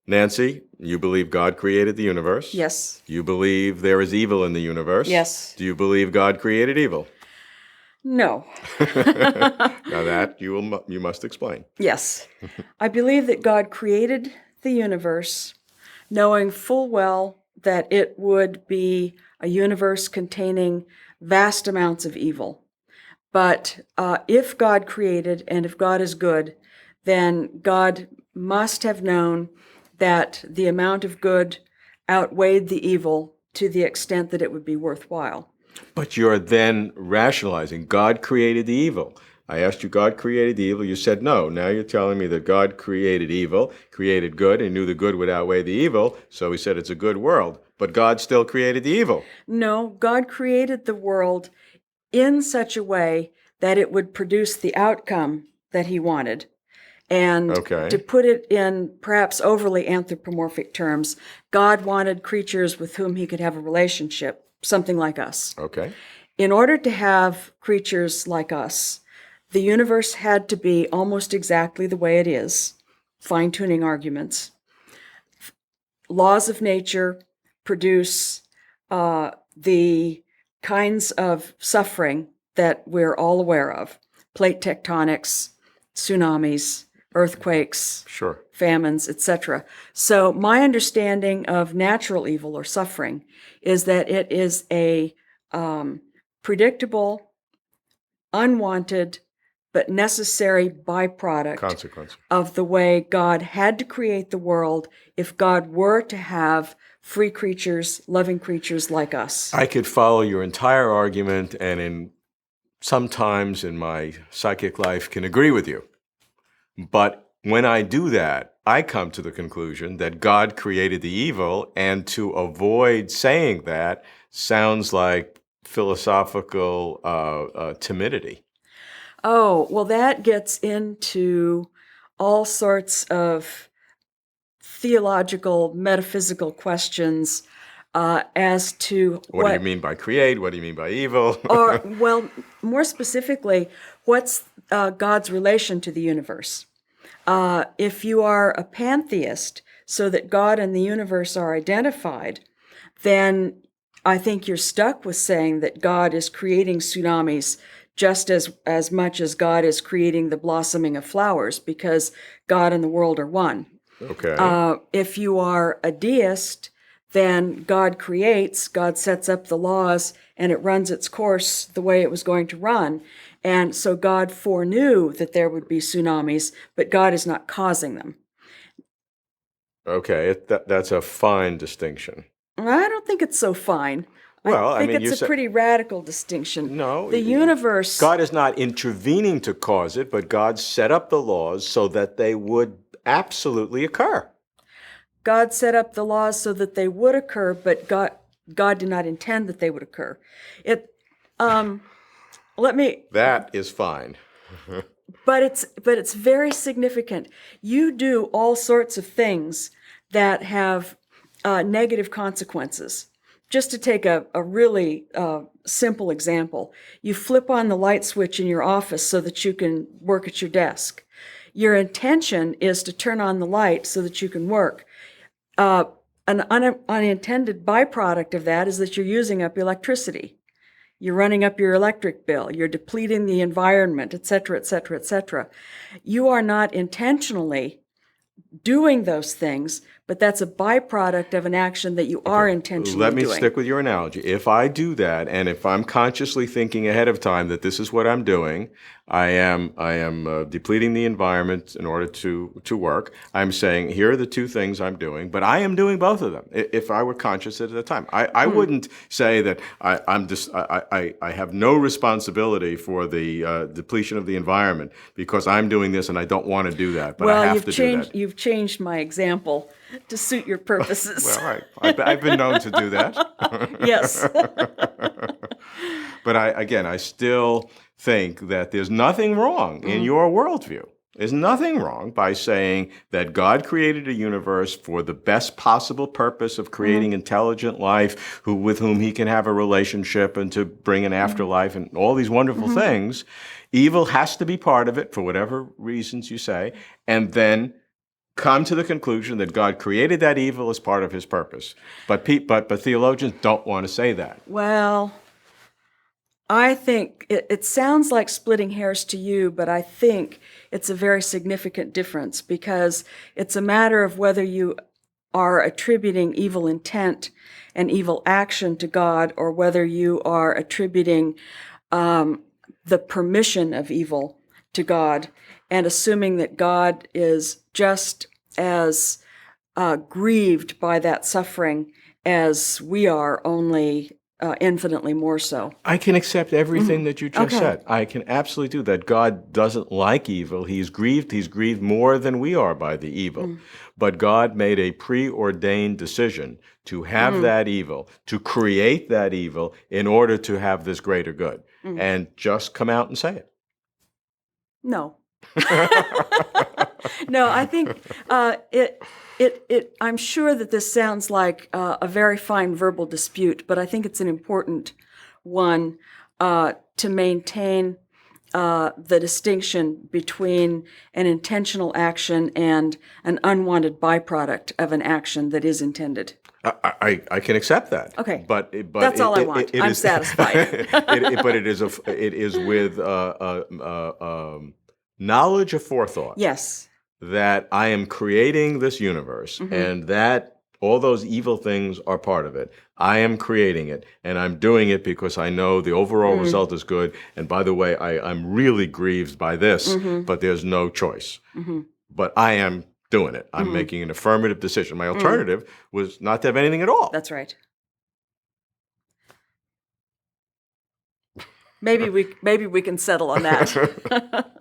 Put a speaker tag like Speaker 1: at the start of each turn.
Speaker 1: Nancey, you believe God created the universe?
Speaker 2: Yes.
Speaker 1: You believe there is evil in the universe?
Speaker 2: Yes.
Speaker 1: Do you believe God created evil?
Speaker 2: No.
Speaker 1: Now that you must explain.
Speaker 2: Yes. I believe that God created the universe knowing full well that it would be a universe containing vast amounts of evil. But if God created and if God is good, then God must have known that the amount of good outweighed the evil to the extent that it would be worthwhile.
Speaker 1: But you're then rationalizing God created the evil. I asked you, God created the evil. You said no. Now you're telling me that God created evil, created good, and knew the good would outweigh the evil, so he said it's a good world. But God still created the evil.
Speaker 2: No, God created the world in such a way that it would produce the outcome that he wanted. And to put it in perhaps overly anthropomorphic terms, God wanted creatures with whom he could have a relationship, something like us.
Speaker 1: Okay.
Speaker 2: In order to have creatures like us, the universe had to be almost exactly the way it is, fine-tuning arguments. Laws of nature produce the kinds of suffering that we're all aware of: plate tectonics, tsunamis, earthquakes,
Speaker 1: Sure,
Speaker 2: famines, etc. So my understanding of natural evil or suffering is that it is a predictable, unwanted, but necessary byproduct
Speaker 1: consequence
Speaker 2: of the way God had to create the world if God were to have free creatures, loving creatures like us.
Speaker 1: I could follow your entire argument, and sometimes in my psychic life can agree with you. But when I do that, I come to the conclusion that God created the evil, and to avoid saying that sounds like philosophical timidity.
Speaker 2: Oh, well, that gets into all sorts of theological, metaphysical questions as to
Speaker 1: what do you mean by create? What do you mean by evil?
Speaker 2: Or, well, more specifically, what's God's relation to the universe? If you are a pantheist, so that God and the universe are identified, then I think you're stuck with saying that God is creating tsunamis just as much as God is creating the blossoming of flowers, because God and the world are one.
Speaker 1: Okay.
Speaker 2: If you are a deist, then God creates, God sets up the laws, and it runs its course the way it was going to run. And so God foreknew that there would be tsunamis, but God is not causing them.
Speaker 1: Okay, that's a fine distinction.
Speaker 2: I don't think it's so fine.
Speaker 1: Well,
Speaker 2: I think it's a pretty radical distinction.
Speaker 1: No.
Speaker 2: The universe...
Speaker 1: God is not intervening to cause it, but God set up the laws so that they would absolutely occur.
Speaker 2: God set up the laws so that they would occur, but God did not intend that they would occur. That
Speaker 1: is fine.
Speaker 2: But it's very significant. You do all sorts of things that have negative consequences. Just to take a really simple example, you flip on the light switch in your office so that you can work at your desk. Your intention is to turn on the light so that you can work. An unintended byproduct of that is that you're using up electricity. You're running up your electric bill. You're depleting the environment, et cetera, et cetera, et cetera. You are not intentionally doing those things, but that's a byproduct of an action that you are intentionally doing.
Speaker 1: Let me stick with your analogy. If I do that, and if I'm consciously thinking ahead of time that this is what I'm doing, I am depleting the environment in order to work. I'm saying, here are the two things I'm doing, but I am doing both of them. If I were conscious at the time, I wouldn't say that I have no responsibility for the depletion of the environment because I'm doing this and I don't want to do that, but I have to do that.
Speaker 2: You've changed my example to suit your purposes.
Speaker 1: Well, I've been known to do that.
Speaker 2: Yes.
Speaker 1: But I still think that there's nothing wrong in your worldview. There's nothing wrong by saying that God created a universe for the best possible purpose of creating intelligent life with whom he can have a relationship and to bring an afterlife and all these wonderful things. Evil has to be part of it for whatever reasons you say. And then come to the conclusion that God created that evil as part of his purpose. But theologians don't want to say that.
Speaker 2: Well, I think it sounds like splitting hairs to you, but I think it's a very significant difference, because it's a matter of whether you are attributing evil intent and evil action to God, or whether you are attributing the permission of evil to God, and assuming that God is just as grieved by that suffering as we are, only infinitely more so.
Speaker 1: I can accept everything that you just
Speaker 2: Okay.
Speaker 1: said. I can absolutely do that. God doesn't like evil. He's grieved. He's grieved more than we are by the evil. But God made a preordained decision to have that evil, to create that evil in order to have this greater good. And just come out and say it.
Speaker 2: No. No, I think I'm sure that this sounds like a very fine verbal dispute, but I think it's an important one to maintain the distinction between an intentional action and an unwanted byproduct of an action that is intended.
Speaker 1: I can accept that.
Speaker 2: Okay.
Speaker 1: But
Speaker 2: That's all I want. I'm satisfied.
Speaker 1: But it is with knowledge of forethought.
Speaker 2: Yes.
Speaker 1: That I am creating this universe, and that all those evil things are part of it. I am creating it, and I'm doing it because I know the overall result is good. And by the way, I'm really grieved by this, but there's no choice. But I am doing it. I'm making an affirmative decision. My alternative was not to have anything at all.
Speaker 2: That's right. Maybe we can settle on that.